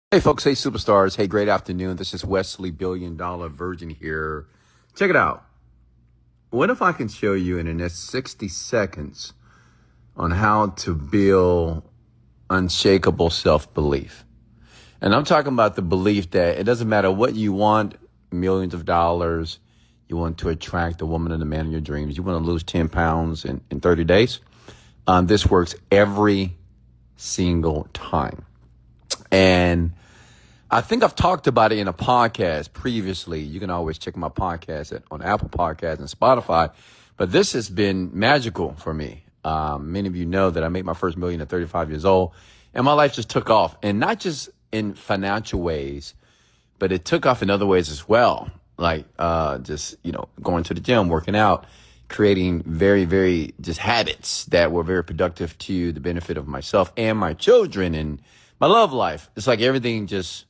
Hey folks, hey superstars, hey great afternoon. This is Wesley Virgin here. Check it out. What if I can show you in the next 60 seconds on how to build unshakable self-belief? And I'm talking about the belief that it doesn't matter what you want, millions of dollars, you want to attract the woman and the man of your dreams, you want to lose 10 pounds in 30 days. This works every single time. And I think I've talked about it in a podcast previously. You can always check my podcast on Apple Podcasts and Spotify. But this has been magical for me. Many of you know that I made my first million at 35 years old. And my life just took off. And not just in financial ways, but it took off in other ways as well. Like going to the gym, working out, creating very, very just habits that were very productive to the benefit of myself and my children and my love life. It's like everything just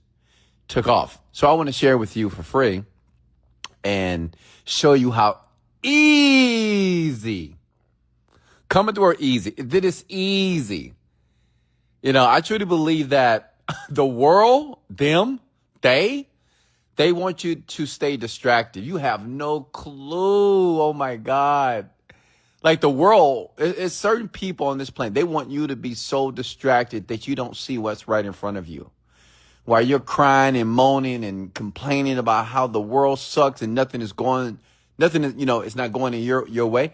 took off. So I want to share with you for free and show you how easy. Come at the word easy. It is easy. I truly believe that the world, they want you to stay distracted. You have no clue. Oh my God. Like the world, it's certain people on this planet, they want you to be so distracted that you don't see what's right in front of you. While you're crying and moaning and complaining about how the world sucks and it's not going in your way.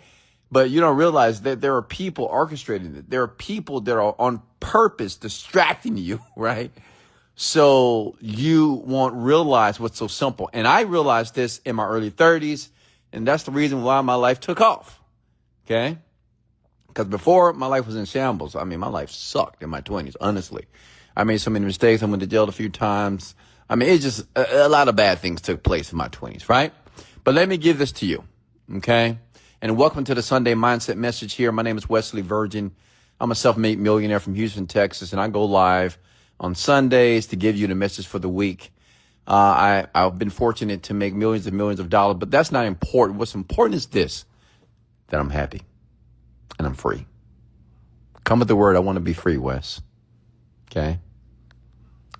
But you don't realize that there are people orchestrating it. There are people that are on purpose distracting you, right? So you won't realize what's so simple. And I realized this in my early 30s, and that's the reason why my life took off. Okay? Because before, my life was in shambles. I mean, my life sucked in my 20s, honestly. I made so many mistakes. I went to jail a few times. I mean, it's just a lot of bad things took place in my 20s, right? But let me give this to you, okay? And welcome to the Sunday Mindset Message here. My name is Wesley Virgin. I'm a self-made millionaire from Houston, Texas, and I go live on Sundays to give you the message for the week. I've been fortunate to make millions and millions of dollars, but that's not important. What's important is this, that I'm happy and I'm free. Come with the word, I want to be free, Wes. Okay?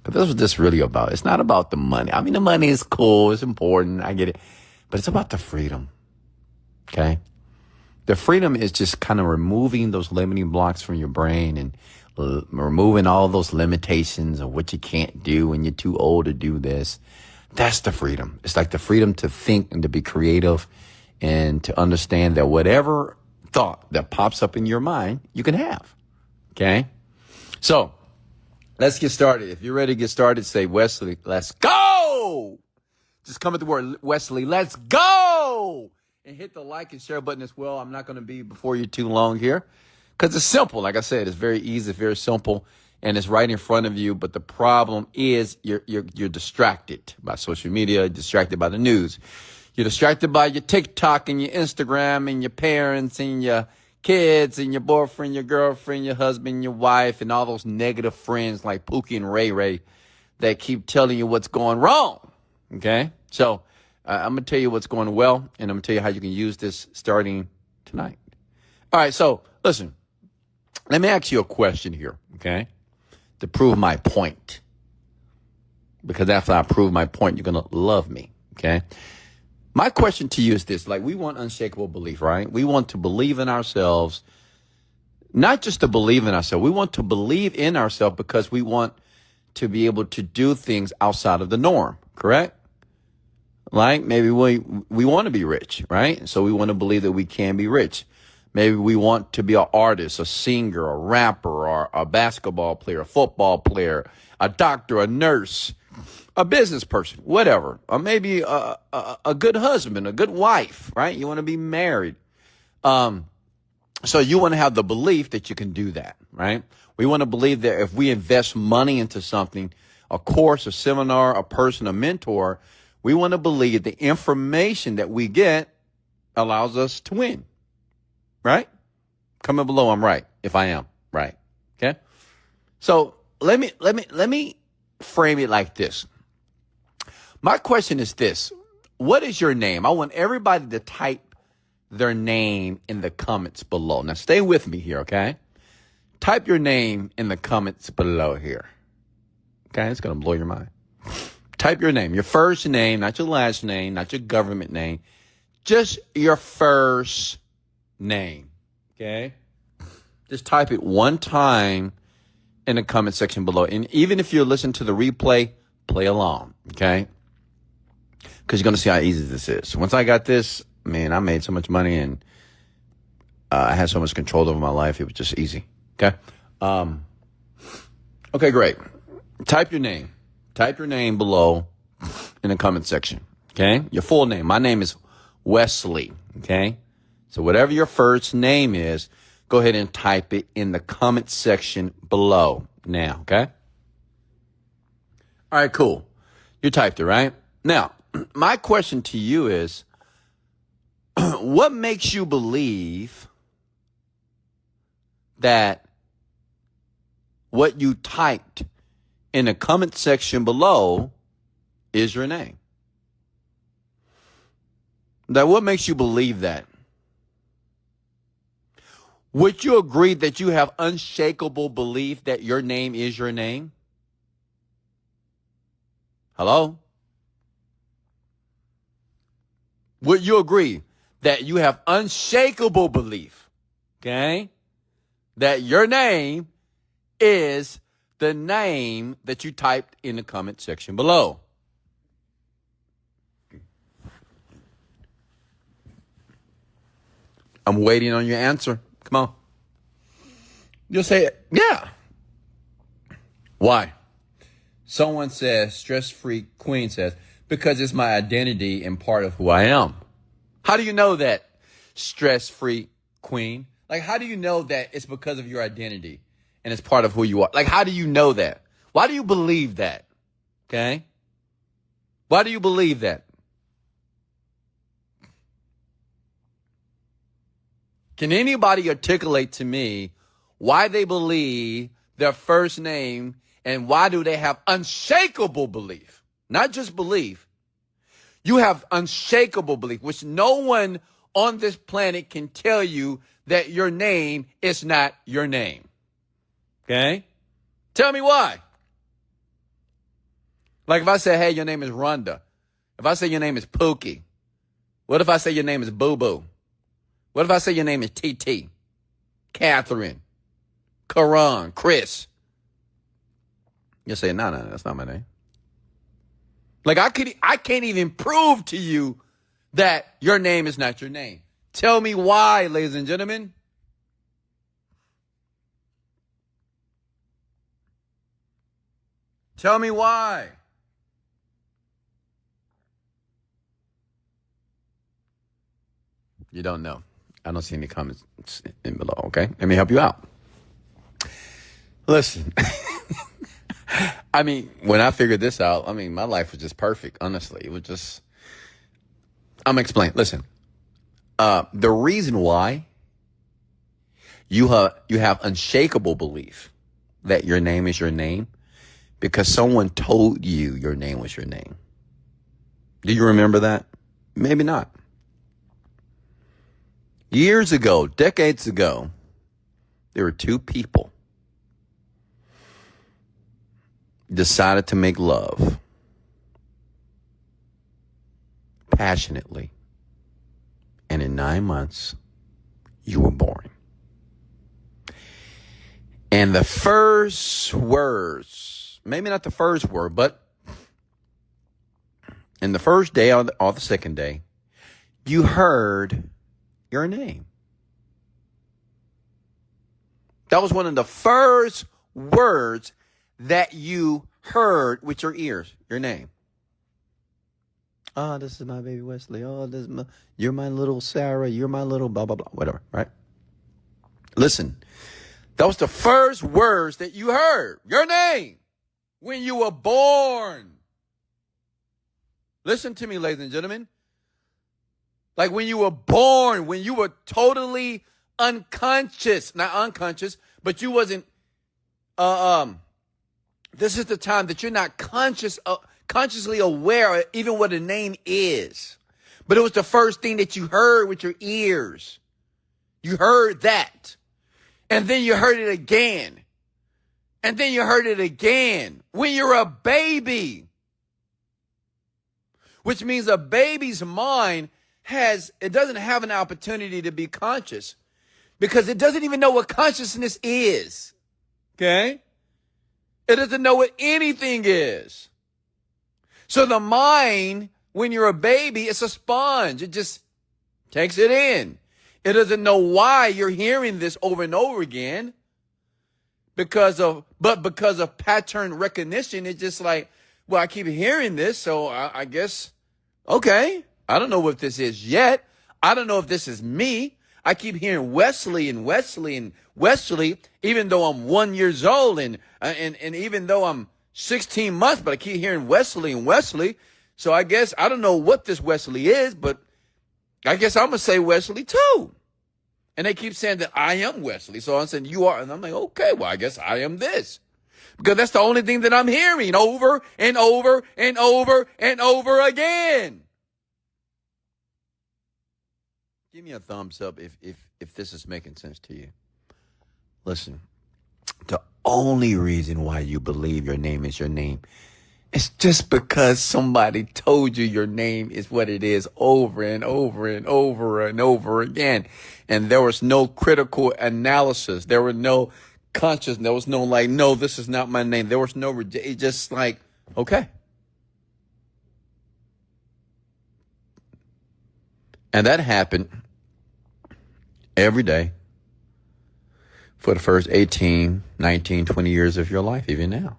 But that's what this is really about. It's not about the money. I mean, the money is cool. It's important. I get it. But it's about the freedom. Okay? The freedom is just kind of removing those limiting blocks from your brain and removing all those limitations of what you can't do when you're too old to do this. That's the freedom. It's like the freedom to think and to be creative and to understand that whatever thought that pops up in your mind, you can have. Okay? So, let's get started. If you're ready to get started, say, Wesley, let's go. Just come at the word, Wesley, let's go. And hit the like and share button as well. I'm not going to be before you too long here because it's simple. Like I said, it's very easy, it's very simple, and it's right in front of you. But the problem is you're distracted by social media, distracted by the news. You're distracted by your TikTok and your Instagram and your parents and your kids and your boyfriend, your girlfriend, your husband, your wife, and all those negative friends like Pookie and Ray Ray that keep telling you what's going wrong. Okay? So I'm going to tell you what's going well, and I'm going to tell you how you can use this starting tonight. All right, so listen, let me ask you a question here, okay, to prove my point. Because after I prove my point, you're going to love me, okay? My question to you is this, like we want unshakable belief, right? We want to believe in ourselves, not just to believe in ourselves. We want to believe in ourselves because we want to be able to do things outside of the norm, correct? Like maybe we want to be rich, right? So we want to believe that we can be rich. Maybe we want to be an artist, a singer, a rapper, or a basketball player, a football player, a doctor, a nurse, a business person, whatever. Or maybe a good husband, a good wife, right? You want to be married. So you want to have the belief that you can do that, right? We want to believe that if we invest money into something, a course, a seminar, a person, a mentor, we want to believe the information that we get allows us to win, right? Comment below, I'm right, if I am right, okay? So let me frame it like this. My question is this. What is your name? I want everybody to type their name in the comments below. Now, stay with me here, okay? Type your name in the comments below here, Okay, it's going to blow your mind. Type your name, your first name, not your last name, not your government name, just your first name. Okay? Just type it one time in the comment section below. And even if you're listening to the replay, play along. Okay? Because you're going to see how easy this is. Once I got this, man, I made so much money and I had so much control over my life. It was just easy. Okay? Okay, great. Type your name. Type your name below in the comment section. Okay? Your full name. My name is Wesley. Okay? So whatever your first name is, go ahead and type it in the comment section below now. Okay? All right, cool. You typed it, right? Now, my question to you is, what makes you believe that what you typed in the comment section below is your name? That what makes you believe that? Would you agree that you have unshakable belief that your name is your name? Hello? Would you agree that you have unshakable belief, okay, that your name is the name that you typed in the comment section below? I'm waiting on your answer. Come on. You'll say, yeah. Why? Someone says, stress-free queen says, because it's my identity and part of who I am. How do you know that, stress-free queen? Like, how do you know that it's because of your identity and it's part of who you are? Like, how do you know that? Why do you believe that? Okay? Why do you believe that? Can anybody articulate to me why they believe their first name and why do they have unshakable belief? Not just belief. You have unshakable belief, which no one on this planet can tell you that your name is not your name. Okay? Tell me why. Like if I say, hey, your name is Rhonda. If I say your name is Pookie. What if I say your name is Boo Boo? What if I say your name is TT, Catherine, Karan, Chris? You'll say, no, that's not my name. Like I can't even prove to you that your name is not your name. Tell me why, ladies and gentlemen. Tell me why. You don't know. I don't see any comments in below, okay? Let me help you out. Listen, I mean, when I figured this out, I mean, my life was just perfect, honestly. It was just, I'm going to explain. Listen, the reason why you have unshakable belief that your name is your name, because someone told you your name was your name. Do you remember that? Maybe not. Years ago, decades ago, there were two people decided to make love passionately. And in 9 months, you were born. And the first words, maybe not the first word, but in the first day or the second day, you heard your name. That was one of the first words that you heard with your ears, your name. Oh, this is my baby Wesley. Oh, you're my little Sarah. You're my little blah, blah, blah, whatever, right? Listen, that was the first words that you heard, your name, when you were born. Listen to me, ladies and gentlemen. Like when you were born, when you were totally unconscious, not unconscious, but you wasn't, this is the time that you're not consciously aware of even what a name is. But it was the first thing that you heard with your ears. You heard that. And then you heard it again. And then you heard it again when you're a baby. Which means a baby's mind it doesn't have an opportunity to be conscious because it doesn't even know what consciousness is. Okay? It doesn't know what anything is. So the mind, when you're a baby, it's a sponge. It just takes it in. It doesn't know why you're hearing this over and over again. Because of pattern recognition, it's just like, well, I keep hearing this, so I guess, okay. I don't know what this is yet. I don't know if this is me. I keep hearing Wesley and Wesley and Wesley, even though I'm 1 year old and even though I'm 16 months, but I keep hearing Wesley and Wesley. So I guess I don't know what this Wesley is, but I guess I'm going to say Wesley too. And they keep saying that I am Wesley. So I'm saying you are. And I'm like, okay, well, I guess I am this. Because that's the only thing that I'm hearing over and over and over and over again. Give me a thumbs up if this is making sense to you. Listen, the only reason why you believe your name is your name is just because somebody told you your name is what it is over and over and over and over again. And there was no critical analysis. There were no conscious. There was no like, no, this is not my name. There was no, it's just like, okay. And that happened every day for the first 18, 19, 20 years of your life, even now.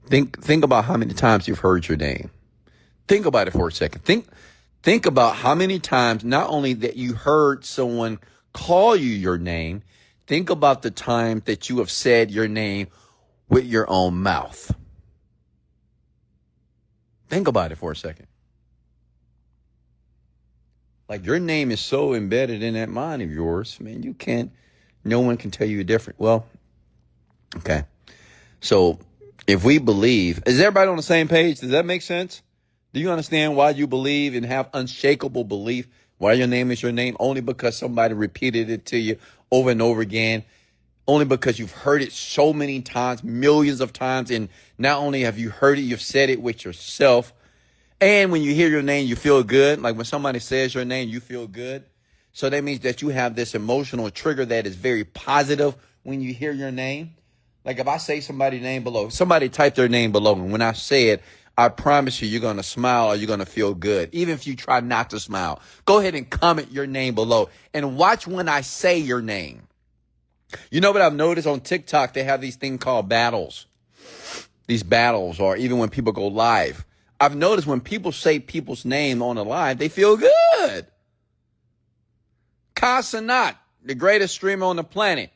Think about how many times you've heard your name. Think about it for a second. Think about how many times not only that you heard someone call you your name, think about the time that you have said your name with your own mouth. Think about it for a second. Like your name is so embedded in that mind of yours, man, no one can tell you different. Well, okay. So if we believe, is everybody on the same page? Does that make sense? Do you understand why you believe and have unshakable belief? Why your name is your name? Only because somebody repeated it to you over and over again. Only because you've heard it so many times, millions of times. And not only have you heard it, you've said it with yourself. And when you hear your name, you feel good. Like when somebody says your name, you feel good. So that means that you have this emotional trigger that is very positive when you hear your name. Like if I say somebody's name below, somebody type their name below. And when I say it, I promise you're going to smile or you're going to feel good. Even if you try not to smile, go ahead and comment your name below and watch when I say your name. You know what I've noticed on TikTok? They have these things called battles. These battles, or even when people go live. I've noticed when people say people's name on a live, they feel good. Casanat, the greatest streamer on the planet.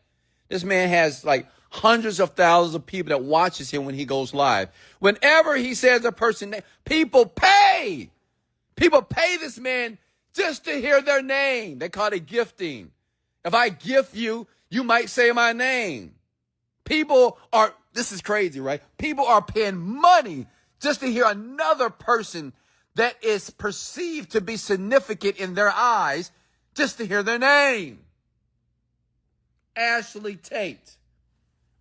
This man has like hundreds of thousands of people that watches him when he goes live. Whenever he says a person's name, people pay. People pay this man just to hear their name. They call it gifting. If I gift you, you might say my name. This is crazy, right? People are paying money just to hear another person that is perceived to be significant in their eyes, just to hear their name. Ashley Tate,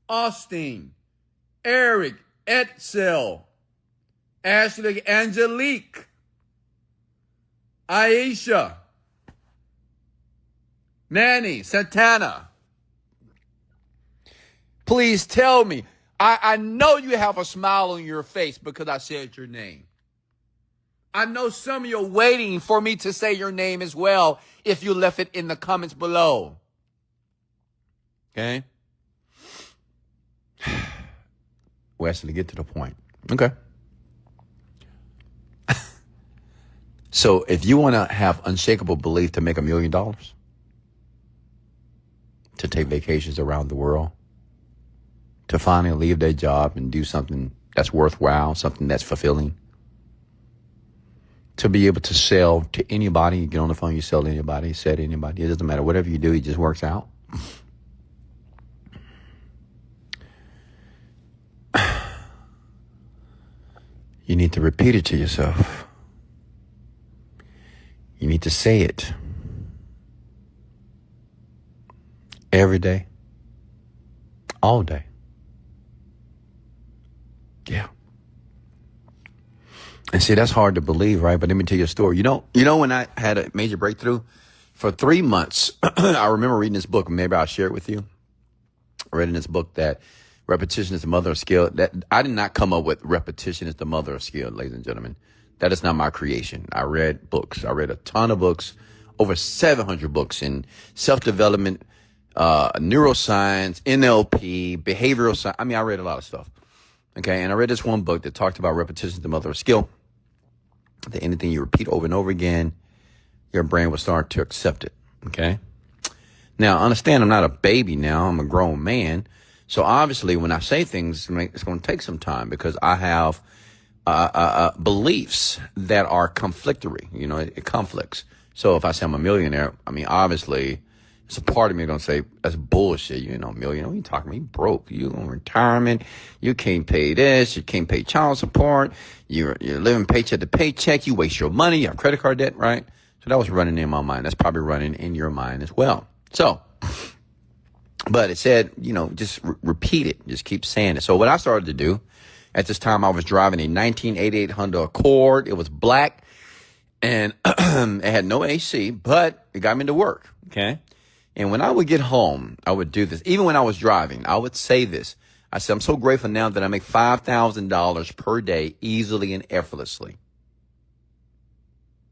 Austin, Eric, Etzel, Ashley, Angelique, Aisha, Nanny, Santana. Please tell me. I know you have a smile on your face because I said your name. I know some of you are waiting for me to say your name as well if you left it in the comments below. Okay? Wesley, get to the point. Okay. So if you want to have unshakable belief to make $1 million, to take vacations around the world, to finally leave their job and do something that's worthwhile, something that's fulfilling, to be able to sell to anybody, you get on the phone, you sell to anybody, say to anybody, it doesn't matter, whatever you do, it just works out. You need to repeat it to yourself. You need to say it every day, All day. Yeah. And see, that's hard to believe, right? But let me tell you a story. You know, when I had a major breakthrough for 3 months, I remember reading this book. Maybe I'll share it with you. I read in this book that repetition is the mother of skill. That I did not come up with repetition is the mother of skill, ladies and gentlemen. That is not my creation. I read books. I read a ton of books, over 700 books in self-development, neuroscience, NLP, behavioral science. I mean, I read a lot of stuff. Okay. And I read this one book that talked about repetition is the mother of skill. That anything you repeat over and over again, your brain will start to accept it. Okay. Now, understand I'm not a baby now. I'm a grown man. So obviously when I say things, it's going to take some time because I have beliefs that are conflictory. You know, it conflicts. So if I say I'm a millionaire, I mean, obviously it's a part of me going to say that's bullshit. You know, millionaire, what are you talking about? You broke. You on retirement. You can't pay this. You can't pay child support. You're living paycheck to paycheck. You waste your money. You have credit card debt, right? So that was running in my mind. That's probably running in your mind as well. So, but it said, you know, just repeat it. Just keep saying it. So what I started to do at this time, I was driving a 1988 Honda Accord. It was black and it had no AC, but it got me to work. Okay. And when I would get home, I would do this. Even when I was driving, I would say this. I said, I'm so grateful now that I make $5,000 per day easily and effortlessly.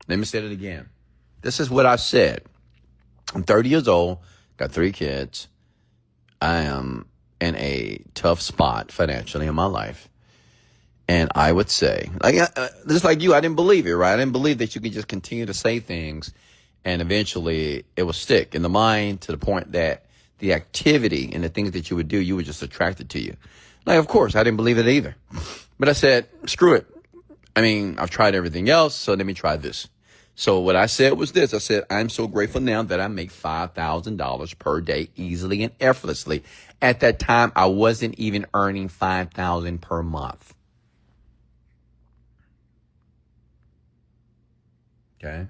Let me say it again. This is what I said. I'm 30 years old, got 3 kids. I am in a tough spot financially in my life. And I would say, just like you, I didn't believe it, right? I didn't believe that you could just continue to say things and eventually it will stick in the mind to the point that the activity and the things that you would do, you were just attracted to you. Like, of course, I didn't believe it either. But I said, screw it. I mean, I've tried everything else, so let me try this. So what I said was this. I said, I'm so grateful now that I make $5,000 per day easily and effortlessly. At that time, I wasn't even earning $5,000 per month. Okay.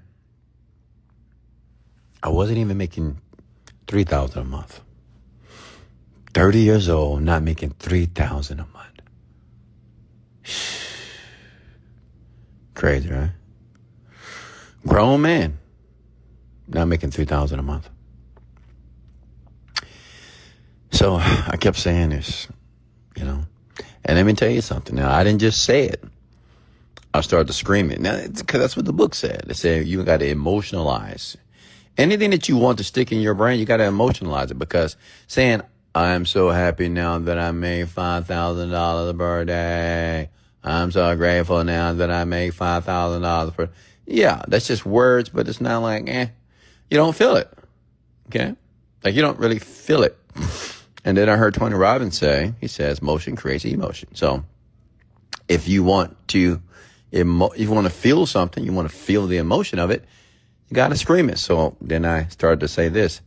I wasn't even making $3,000 a month. 30 years old, not making $3,000 a month. Crazy, right? Grown man, not making $3,000 a month. So I kept saying this, you know. And let me tell you something. Now, I didn't just say it. I started to scream it. Now, because that's what the book said. It said you got to emotionalize. Anything that you want to stick in your brain, you got to emotionalize it. Because saying, I'm so happy now that I made $5,000 per day. I'm so grateful now that I make $5,000 per day. Yeah, that's just words, but it's not like, you don't feel it. Okay? Like you don't really feel it. And then I heard Tony Robbins say, he says, motion creates emotion. So if you want to, if you want to feel something, you want to feel the emotion of it, you got to scream it. So then I started to say this.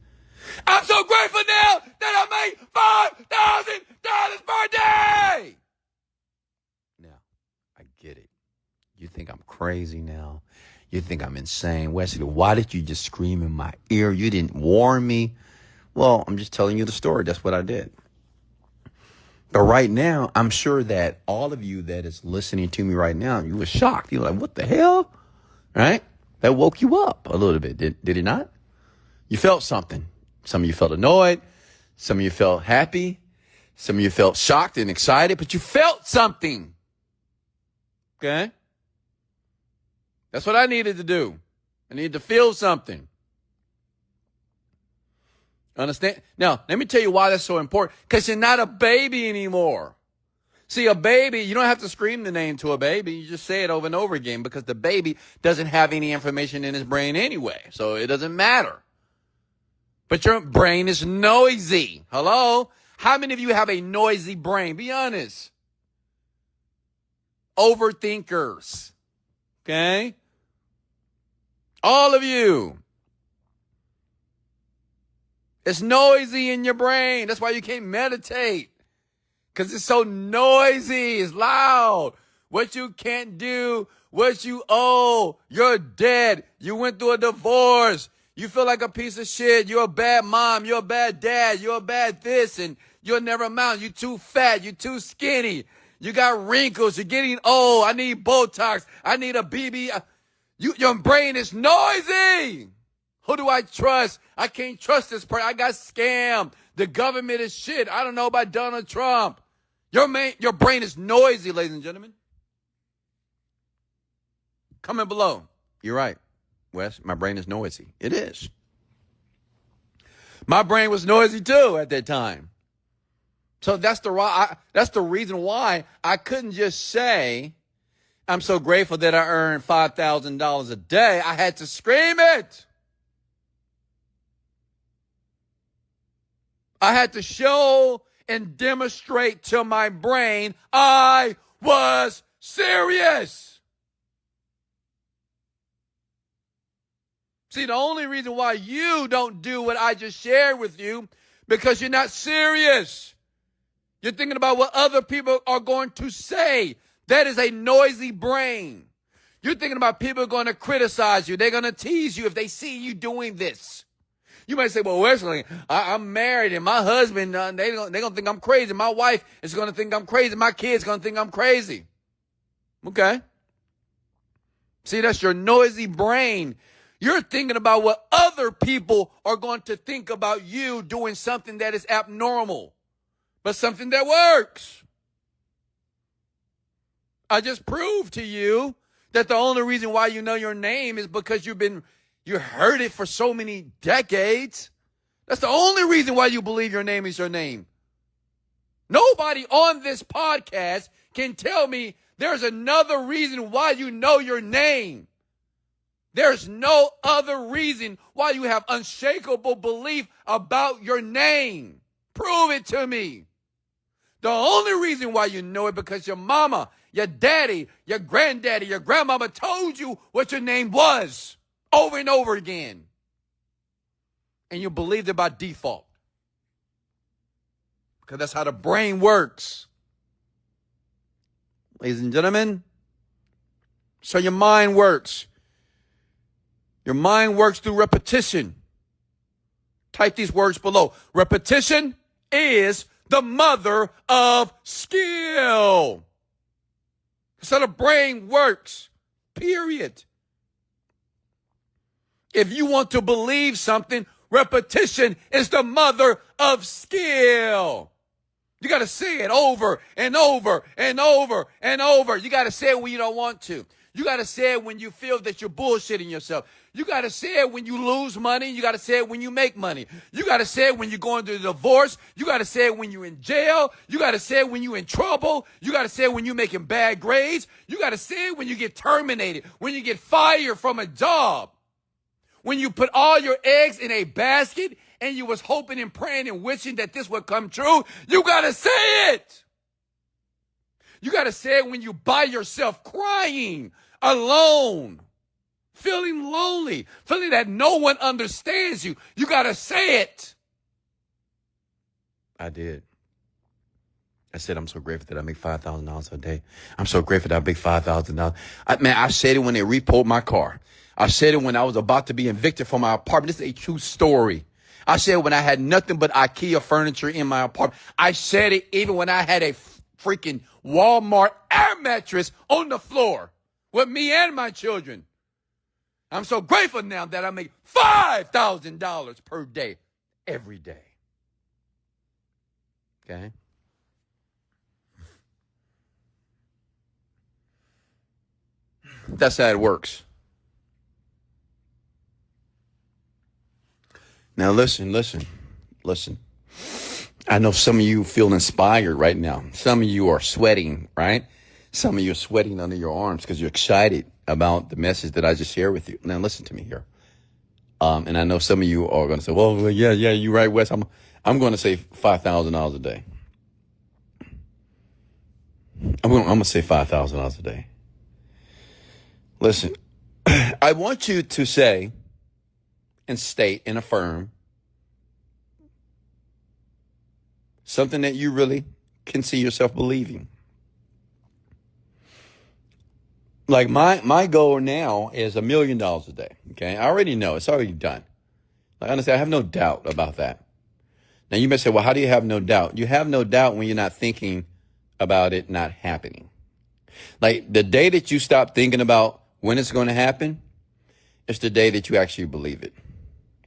I'm so grateful now that I make $5,000 per day. Now, I get it. You think I'm crazy now. You think I'm insane. Wesley, why did you just scream in my ear? You didn't warn me. Well, I'm just telling you the story. That's what I did. But right now, I'm sure that all of you that is listening to me right now, you were shocked. You were like, what the hell? Right? That woke you up a little bit. Did it not? You felt something. Some of you felt annoyed. Some of you felt happy. Some of you felt shocked and excited, but you felt something. Okay? That's what I needed to do. I needed to feel something. Understand? Now, let me tell you why that's so important. Because you're not a baby anymore. See, a baby, you don't have to scream the name to a baby. You just say it over and over again because the baby doesn't have any information in his brain anyway. So it doesn't matter. But your brain is noisy. Hello? How many of you have a noisy brain? Be honest. Overthinkers. Okay? All of you. It's noisy in your brain. That's why you can't meditate. Because it's so noisy. It's loud. What you can't do, what you owe. You're dead. You went through a divorce. You feel like a piece of shit. You're a bad mom. You're a bad dad. You're a bad this. And You'll never amount. You're too fat. You're too skinny. You got wrinkles. You're getting old. I need Botox. I need a BB. Your brain is noisy. Who do I trust? I can't trust this person. I got scammed. The government is shit. I don't know about Donald Trump. Your brain is noisy, ladies and gentlemen. Comment below. You're right, Wes. My brain is noisy. It is. My brain was noisy too at that time. So that's the reason why I couldn't just say, I'm so grateful that I earned $5,000 a day. I had to scream it. I had to show and demonstrate to my brain I was serious. See, the only reason why you don't do what I just shared with you, because you're not serious. You're thinking about what other people are going to say. That is a noisy brain. You're thinking about people are going to criticize you. They're going to tease you if they see you doing this. You might say, well, Wesley, I'm married and my husband, they're going to think I'm crazy. My wife is going to think I'm crazy. My kids going to think I'm crazy. Okay. See, that's your noisy brain. You're thinking about what other people are going to think about you doing something that is abnormal, but something that works. I just proved to you that the only reason why you know your name is because you heard it for so many decades. That's the only reason why you believe your name is your name. Nobody on this podcast can tell me there's another reason why you know your name. There's no other reason why you have unshakable belief about your name. Prove it to me. The only reason why you know it because your mama, your daddy, your granddaddy, your grandmama told you what your name was over and over again. And you believed it by default. Because that's how the brain works. Ladies and gentlemen, so your mind works. Your mind works through repetition. Type these words below. Repetition is the mother of skill. That's how the brain works. Period. If you want to believe something, repetition is the mother of skill. You got to say it over and over and over and over. You got to say it when you don't want to. You got to say it when you feel that you're bullshitting yourself. You got to say it when you lose money. You got to say it when you make money. You got to say it when you're going through a divorce. You got to say it when you're in jail. You got to say it when you're in trouble. You got to say it when you're making bad grades. You got to say it when you get terminated, when you get fired from a job, when you put all your eggs in a basket and you was hoping and praying and wishing that this would come true. You got to say it. You got to say it when you by yourself crying, alone, feeling lonely, feeling that no one understands you. You got to say it. I did. I said, I'm so grateful that I make $5,000 a day. I'm so grateful that I make $5,000. I said it when they repoed my car. I said it when I was about to be evicted from my apartment. This is a true story. I said it when I had nothing but IKEA furniture in my apartment. I said it even when I had a freaking Walmart air mattress on the floor with me and my children. I'm so grateful now that I make $5,000 per day, every day. Okay? That's how it works. Now listen. I know some of you feel inspired right now. Some of you are sweating, right? Some of you are sweating under your arms because you're excited about the message that I just shared with you. Now listen to me here. And I know some of you are going to say, well, yeah, you're right, Wes. I'm going to say $5,000 a day. I'm going to say $5,000 a day. Listen, I want you to say and state and affirm something that you really can see yourself believing. Like my goal now is $1 million a day. Okay. I already know it's already done. Like honestly, I have no doubt about that. Now you may say, well, how do you have no doubt? You have no doubt when you're not thinking about it not happening. Like the day that you stop thinking about when it's going to happen, it's the day that you actually believe it.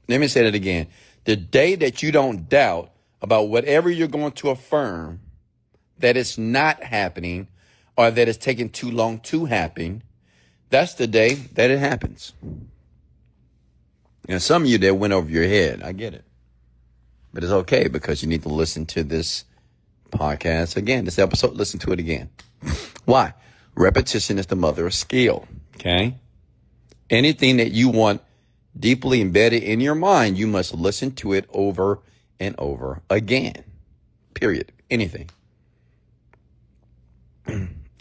Let me say that again. The day that you don't doubt about whatever you're going to affirm that it's not happening or that it's taking too long to happen, that's the day that it happens. And some of you that went over your head. I get it. But it's okay because you need to listen to this podcast again, this episode, listen to it again. Why? Repetition is the mother of skill. Okay? Anything that you want deeply embedded in your mind, you must listen to it over and over again. Period. Anything.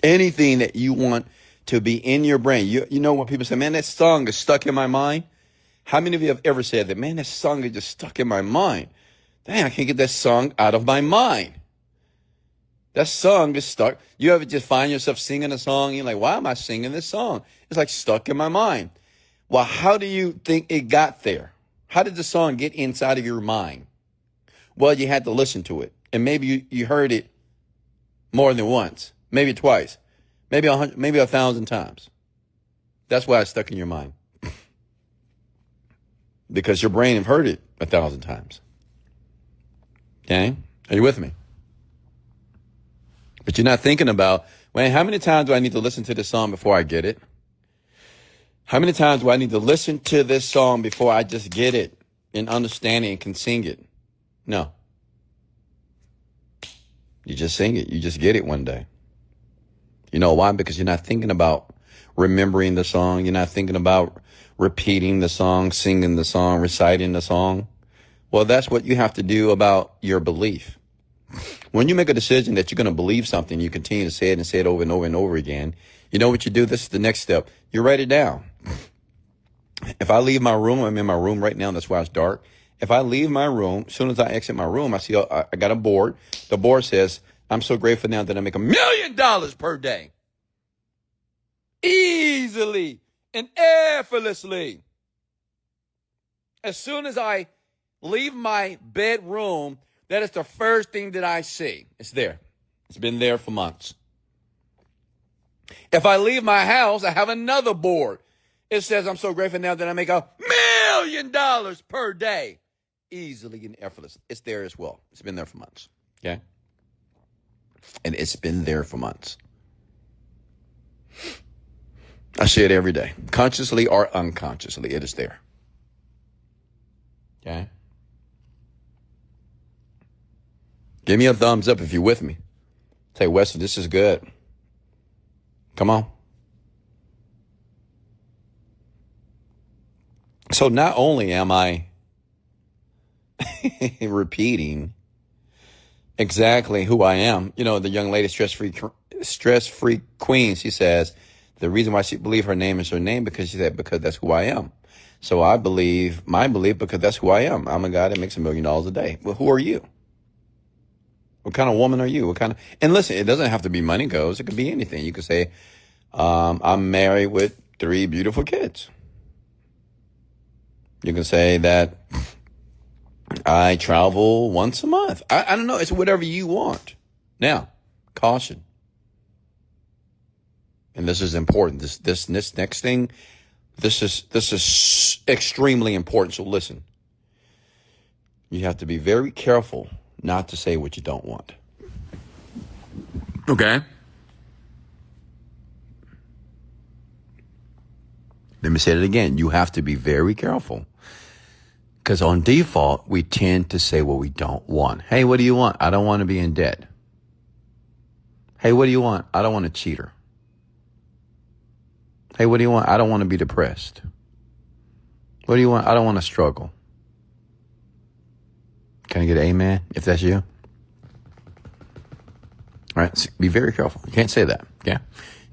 Anything that you want to be in your brain. You know when people say, man, that song is stuck in my mind. How many of you have ever said that, man, that song is just stuck in my mind? Dang, I can't get that song out of my mind. That song is stuck. You ever just find yourself singing a song? You're like, why am I singing this song? It's like stuck in my mind. Well, how do you think it got there? How did the song get inside of your mind? Well, you had to listen to it. And maybe you heard it more than once, maybe twice, maybe 100, maybe 1,000 times. That's why it's stuck in your mind. Because your brain have heard it 1,000 times. Okay? Are you with me? But you're not thinking about, well, how many times do I need to listen to this song before I get it? How many times do I need to listen to this song before I just get it and understand it and can sing it? No. You just sing it. You just get it one day. You know why? Because you're not thinking about remembering the song. You're not thinking about repeating the song, singing the song, reciting the song. Well, that's what you have to do about your belief. When you make a decision that you're going to believe something, you continue to say it and say it over and over and over again. You know what you do? This is the next step. You write it down. If I leave my room, I'm in my room right now. That's why it's dark. If I leave my room, as soon as I exit my room, I see I got a board. The board says, I'm so grateful now that I make $1 million per day. Easily and effortlessly. As soon as I leave my bedroom, that is the first thing that I see. It's there. It's been there for months. If I leave my house, I have another board. It says, I'm so grateful now that I make $1 million per day. Easily and effortlessly. It's there as well. It's been there for months. Okay? And it's been there for months. I see it every day. Consciously or unconsciously, it is there. Okay? Give me a thumbs up if you're with me. Say, Wesley, this is good. Come on. So not only am I repeating exactly who I am, you know, the young lady, stress-free queen, she says, the reason why she believed her name is her name because she said, because that's who I am. So I believe my belief because that's who I am. I'm a guy that makes $1 million a day. Well, who are you? What kind of woman are you? And listen, it doesn't have to be money goes. It could be anything. You could say, I'm married with 3 beautiful kids. You can say that I travel once a month. I don't know. It's whatever you want. Now, caution. And this is important. This next thing, this is extremely important. So listen, you have to be very careful not to say what you don't want. Okay? Let me say it again. You have to be very careful. Because on default, we tend to say what we don't want. Hey, what do you want? I don't want to be in debt. Hey, what do you want? I don't want a cheater. Hey, what do you want? I don't want to be depressed. What do you want? I don't want to struggle. Can I get an amen if that's you? All right, so be very careful. You can't say that, okay?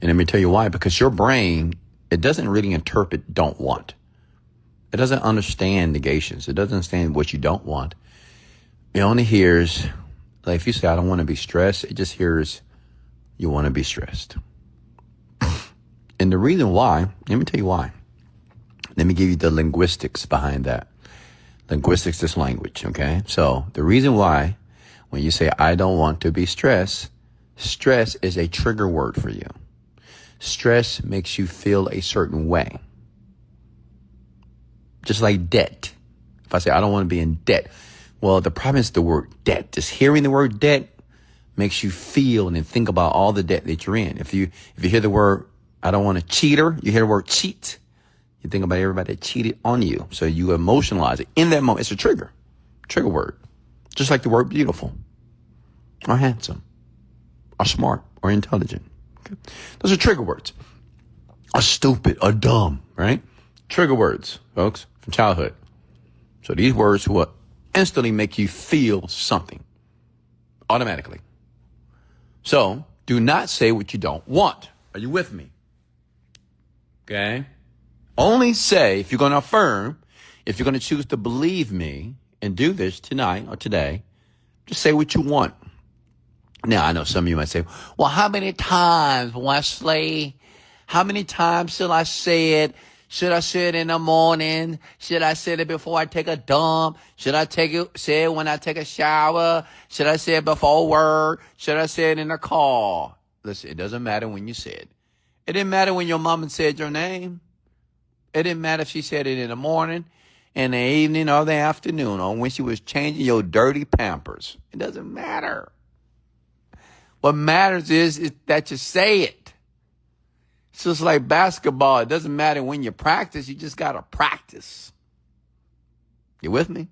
And let me tell you why. Because your brain, it doesn't really interpret don't want. It doesn't understand negations. It doesn't understand what you don't want. It only hears, like if you say, I don't want to be stressed, it just hears, you want to be stressed. And the reason why, let me tell you why. Let me give you the linguistics behind that. Linguistics is language, okay? So the reason why when you say, I don't want to be stressed, stress is a trigger word for you. Stress makes you feel a certain way. Just like debt. If I say, I don't want to be in debt. Well, the problem is the word debt. Just hearing the word debt makes you feel and then think about all the debt that you're in. If you hear the word, I don't want a cheater, you hear the word cheat, you think about everybody that cheated on you. So you emotionalize it. In that moment, it's a trigger word. Just like the word beautiful or handsome or smart or intelligent. Okay? Those are trigger words. Or stupid or dumb, right? Trigger words, folks, from childhood. So these words will instantly make you feel something automatically. So do not say what you don't want. Are you with me? Okay. Only say, if you're going to affirm, if you're going to choose to believe me and do this tonight or today, just say what you want. Now, I know some of you might say, well, how many times, Wesley? How many times should I say it? Should I say it in the morning? Should I say it before I take a dump? Should I say it when I take a shower? Should I say it before work? Should I say it in the car? Listen, it doesn't matter when you say it. It didn't matter when your mama said your name. It didn't matter if she said it in the morning, in the evening, or the afternoon, or when she was changing your dirty Pampers. It doesn't matter. What matters is that you say it. It's just like basketball. It doesn't matter when you practice. You just got to practice. You with me?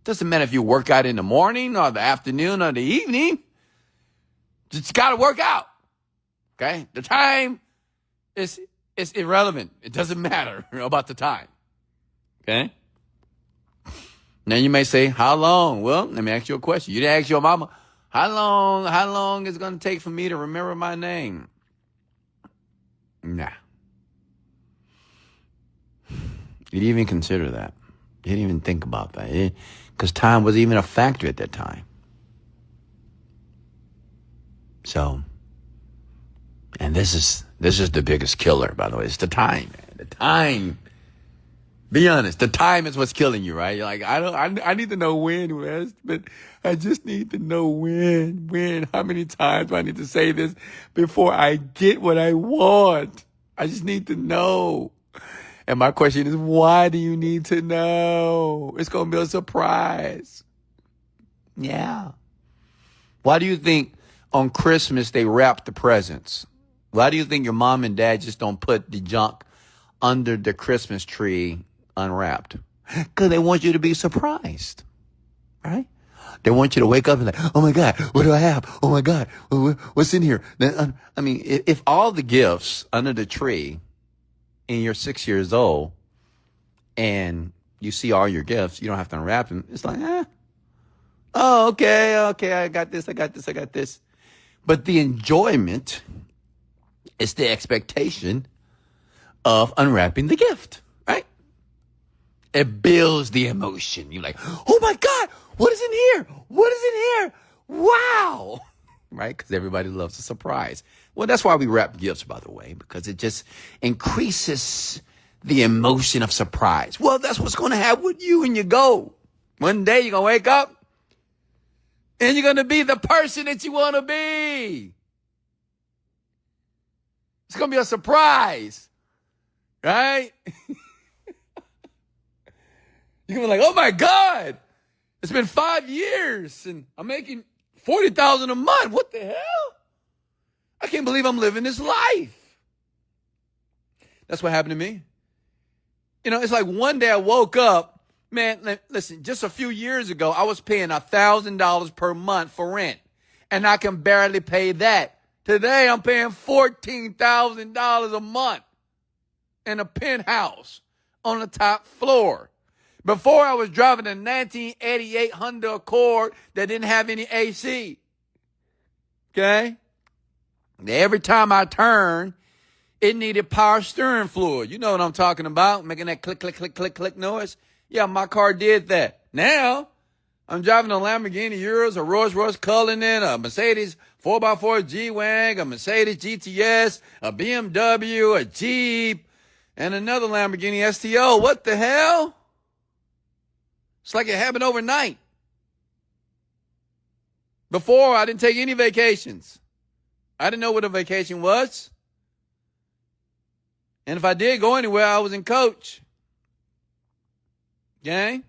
Doesn't matter if you work out in the morning or the afternoon or the evening. Just got to work out. Okay? The time is irrelevant. It doesn't matter about the time. Okay? Now you may say, how long? Well, let me ask you a question. You didn't ask your mama, how long is it going to take for me to remember my name? Nah. You didn't even consider that. You didn't even think about that. Because time wasn't even a factor at that time. So, and this is the biggest killer, by the way. It's the time, man. The time. Be honest. The time is what's killing you, right? You're like, I need to know when, Wes, but I just need to know when. How many times do I need to say this before I get what I want? I just need to know. And my question is, why do you need to know? It's going to be a surprise. Yeah. Why do you think on Christmas they wrap the presents? Why do you think your mom and dad just don't put the junk under the Christmas tree unwrapped? Because they want you to be surprised, right? They want you to wake up and like, oh my God, what do I have? Oh my God, what's in here? I mean, if all the gifts under the tree and you're 6 years old and you see all your gifts, you don't have to unwrap them. It's like, oh, okay, I got this. But the enjoyment is the expectation of unwrapping the gift, right? It builds the emotion. You're like, oh my God, what is in here? What is in here? Wow. Right? Because everybody loves a surprise. Well, that's why we wrap gifts, by the way, because it just increases the emotion of surprise. Well, that's what's going to happen with you when you go. One day you're going to wake up and you're going to be the person that you want to be. It's going to be a surprise. Right? You're going to be like, oh my God, it's been 5 years and I'm making $40,000 a month. What the hell? I can't believe I'm living this life. That's what happened to me. You know, it's like one day I woke up, man, listen, just a few years ago, I was paying $1,000 per month for rent and I can barely pay that. Today I'm paying $14,000 a month in a penthouse on the top floor. Before I was driving a 1988 Honda Accord that didn't have any AC. Okay? Every time I turned, it needed power steering fluid. You know what I'm talking about, making that click, click, click, click, click noise. Yeah, my car did that. Now, I'm driving a Lamborghini Urus, a Rolls-Royce Cullinan, a Mercedes 4x4 G-Wang, a Mercedes GTS, a BMW, a Jeep, and another Lamborghini STO. What the hell? It's like it happened overnight. Before, I didn't take any vacations. I didn't know what a vacation was. And if I did go anywhere, I was in coach. Okay?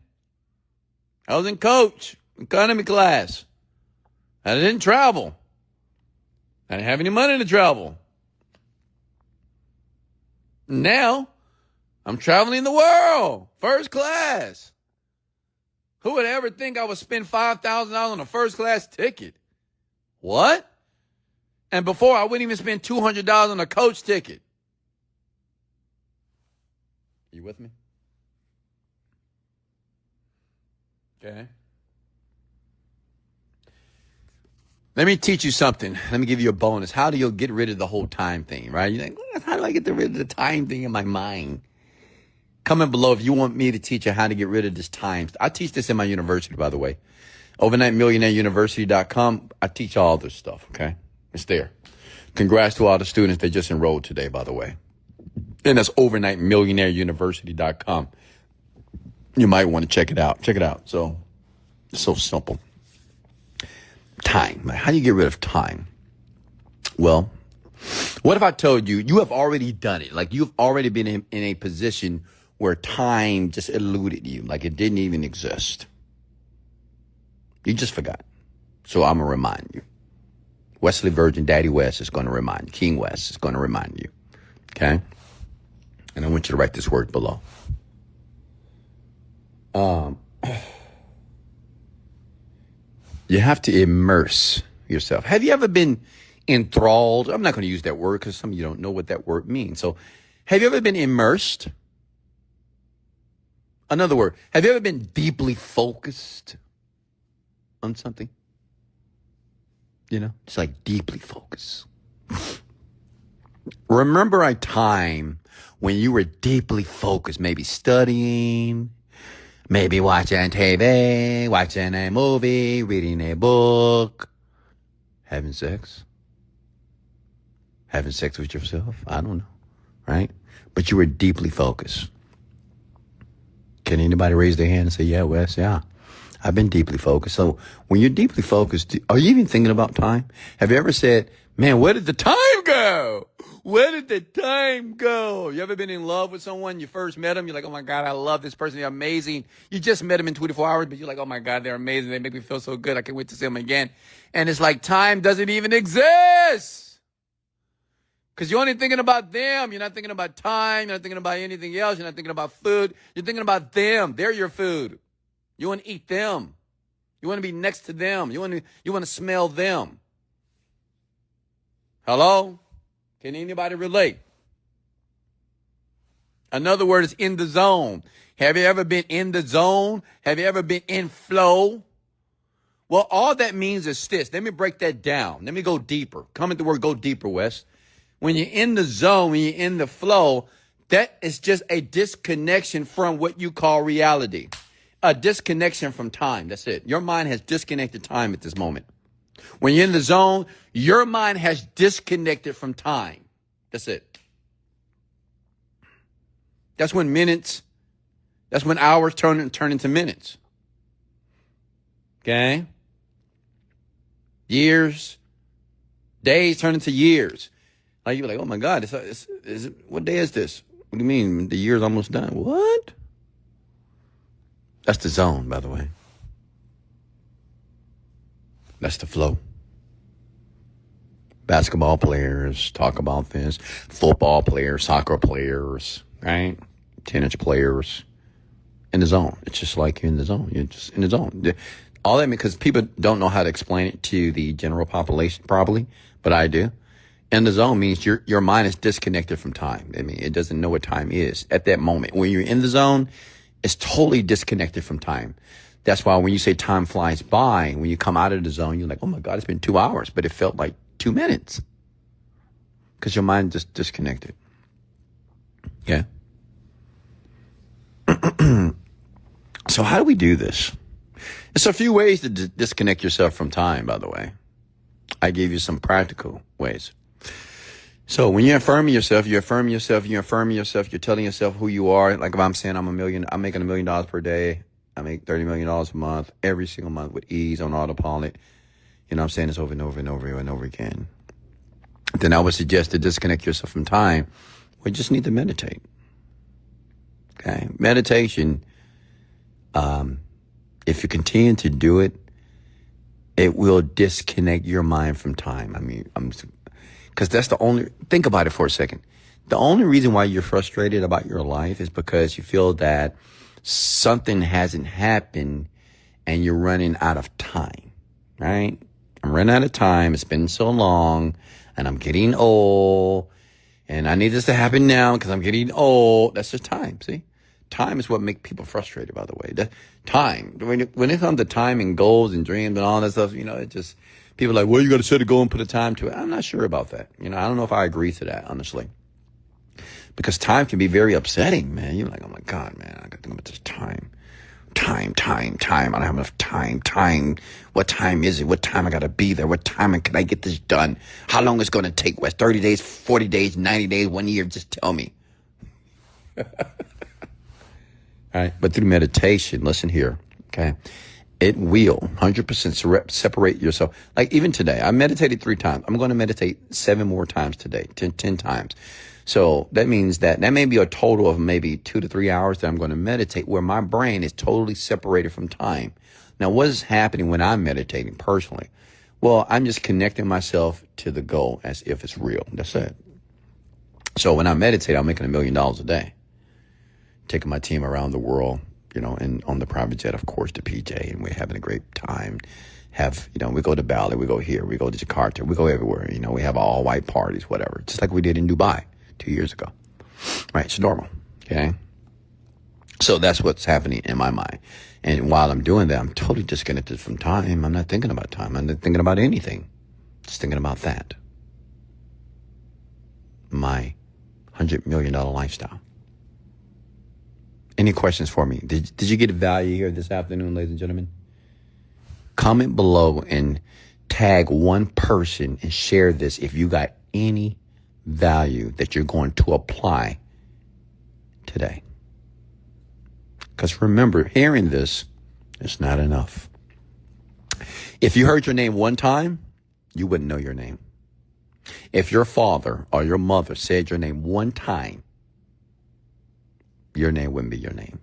I was in coach, economy class. I didn't travel. I didn't have any money to travel. Now, I'm traveling the world, first class. Who would ever think I would spend $5,000 on a first class ticket? What? And before, I wouldn't even spend $200 on a coach ticket. You with me? Okay. Let me teach you something. Let me give you a bonus. How do you get rid of the whole time thing, right? You're like, how do I get rid of the time thing in my mind? Comment below if you want me to teach you how to get rid of this time. I teach this in my university, by the way. OvernightMillionaireUniversity.com. I teach all this stuff, okay? It's there. Congrats to all the students that just enrolled today, by the way. And that's OvernightMillionaireUniversity.com. You might want to check it out. Check it out. So, it's so simple. Time. How do you get rid of time? Well, what if I told you, you have already done it? Like you've already been in a position where time just eluded you, like it didn't even exist. You just forgot. So I'm going to remind you. Wesley Virgin, Daddy West is going to remind you. King West is going to remind you. Okay? And I want you to write this word below. You have to immerse yourself. Have you ever been enthralled? I'm not going to use that word because some of you don't know what that word means. So have you ever been immersed? Another word, have you ever been deeply focused on something? You know, just like deeply focused. Remember a time when you were deeply focused, maybe studying, maybe watching TV, watching a movie, reading a book, having sex with yourself. I don't know, right? But you were deeply focused. Can anybody raise their hand and say, yeah, Wes, yeah, I've been deeply focused. So when you're deeply focused, are you even thinking about time? Have you ever said, man, where did the time go? Where did the time go? You ever been in love with someone? You first met them. You're like, oh, my God, I love this person. They're amazing. You just met them in 24 hours, but you're like, oh, my God, they're amazing. They make me feel so good. I can't wait to see them again. And it's like time doesn't even exist. Because you're only thinking about them. You're not thinking about time. You're not thinking about anything else. You're not thinking about food. You're thinking about them. They're your food. You want to eat them. You want to be next to them. You want to smell them. Hello? Can anybody relate? Another word is in the zone. Have you ever been in the zone? Have you ever been in flow? Well, all that means is this. Let me break that down. Let me go deeper. Comment the word go deeper, Wes. When you're in the zone, when you're in the flow, that is just a disconnection from what you call reality. A disconnection from time. That's it. Your mind has disconnected time at this moment. When you're in the zone, your mind has disconnected from time. That's it. That's when hours turn into minutes. Okay? Years, days turn into years. Like you're like, oh my God, what day is this? What do you mean? The year's almost done. What? That's the zone, by the way. That's the flow. Basketball players talk about this. Football players, soccer players, right? Tennis players. In the zone. It's just like you're in the zone. You're just in the zone. All that means, because people don't know how to explain it to the general population, probably, but I do. In the zone means your mind is disconnected from time. I mean, it doesn't know what time is at that moment. When you're in the zone, it's totally disconnected from time. That's why when you say time flies by, when you come out of the zone, you're like, oh my God, it's been 2 hours, but it felt like 2 minutes. Because your mind just disconnected. Yeah. So how do we do this? It's a few ways to disconnect yourself from time, by the way. I gave you some practical ways. So when you're affirming yourself, you're telling yourself who you are. Like if I'm saying I'm making $1 million per day, I make $30 million a month, every single month with ease on autopilot. I'm saying this over and over and over and over again. Then I would suggest to disconnect yourself from time. We just need to meditate. Okay. Meditation, if you continue to do it, it will disconnect your mind from time. Because that's think about it for a second. The only reason why you're frustrated about your life is because you feel that something hasn't happened and you're running out of time, right? I'm running out of time. It's been so long and I'm getting old and I need this to happen now because I'm getting old. That's just time. See, time is what makes people frustrated, by the way. Time, when it comes to time and goals and dreams and all that stuff, it just, people are like, well, you got to set a goal and put a time to it. I'm not sure about that. I don't know if I agree to that, honestly. Because time can be very upsetting, man. You're like, oh my God, man, I got to think about this time. Time. I don't have enough time. What time is it? What time I got to be there? What time can I get this done? How long it's going to take? Wes? 30 days, 40 days, 90 days, 1 year? Just tell me. All right. But through meditation, listen here. Okay. It will 100% separate yourself. Like even today, I meditated 3 times. I'm going to meditate 7 more times today, 10 times. So that means that may be a total of maybe 2 to 3 hours that I'm going to meditate where my brain is totally separated from time. Now, what is happening when I'm meditating personally? Well, I'm just connecting myself to the goal as if it's real. That's it. So when I meditate, I'm making $1 million a day, taking my team around the world, and on the private jet, of course, to PJ, and we're having a great time. We go to Bali, we go here, we go to Jakarta, we go everywhere. We have all white parties, whatever, just like we did in Dubai 2 years ago. Right. It's normal. Okay. So that's what's happening in my mind. And while I'm doing that, I'm totally disconnected from time. I'm not thinking about time. I'm not thinking about anything. Just thinking about that. My $100 million lifestyle. Any questions for me? Did you get value here this afternoon, ladies and gentlemen? Comment below and tag one person and share this if you got any value that you're going to apply today. Because remember, hearing this is not enough. If you heard your name one time, you wouldn't know your name. If your father or your mother said your name one time, your name wouldn't be your name.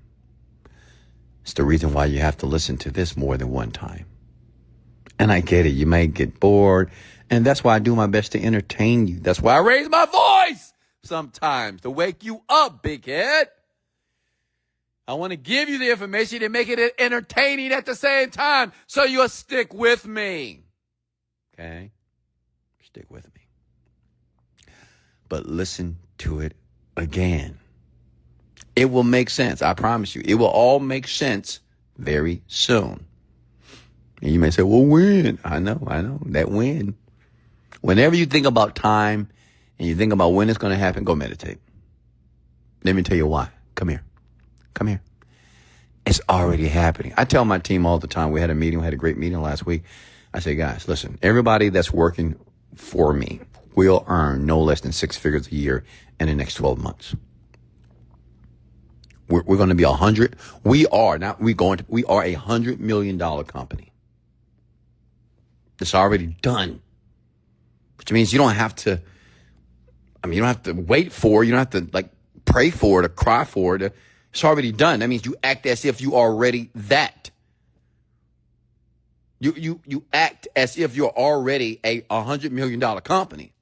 It's the reason why you have to listen to this more than one time. And I get it. You may get bored. And that's why I do my best to entertain you. That's why I raise my voice sometimes to wake you up, big head. I want to give you the information and make it entertaining at the same time so you'll stick with me. Okay? Stick with me. But listen to it again. It will make sense. I promise you. It will all make sense very soon. And you may say, well, when? I know. That when. Whenever you think about time and you think about when it's going to happen, go meditate. Let me tell you why. Come here. It's already happening. I tell my team all the time. We had a great meeting last week. I say, guys, listen, everybody that's working for me will earn no less than 6 figures a year in the next 12 months. We're going to be 100. We are a $100 million company. It's already done. Which means you don't have to, you don't have to wait for it. You don't have to pray for it or cry for it. It's already done. That means you act as if you are already that. You act as if you're already a $100 million company,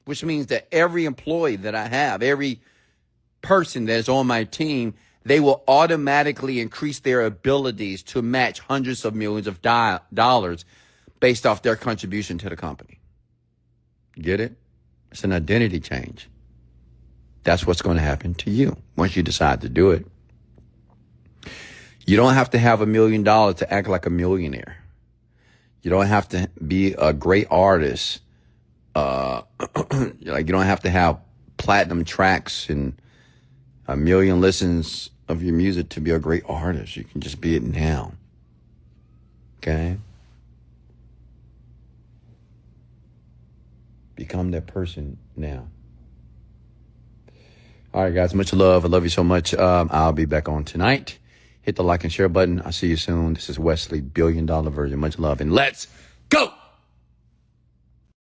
which means that every employee that I have, every person that is on my team, they will automatically increase their abilities to match hundreds of millions of dollars based off their contribution to the company. Get it? It's an identity change. That's what's going to happen to you once you decide to do it. You don't have to have $1 million to act like a millionaire. You don't have to be a great artist. You don't have to have platinum tracks and 1 million listens of your music to be a great artist. You can just be it now. Okay? Become that person now. All right, guys, much love. I love you so much. I'll be back on tonight. Hit the like and share button. I'll see you soon. This is Wesley, $1 Billion Virgin. Much love and let's go.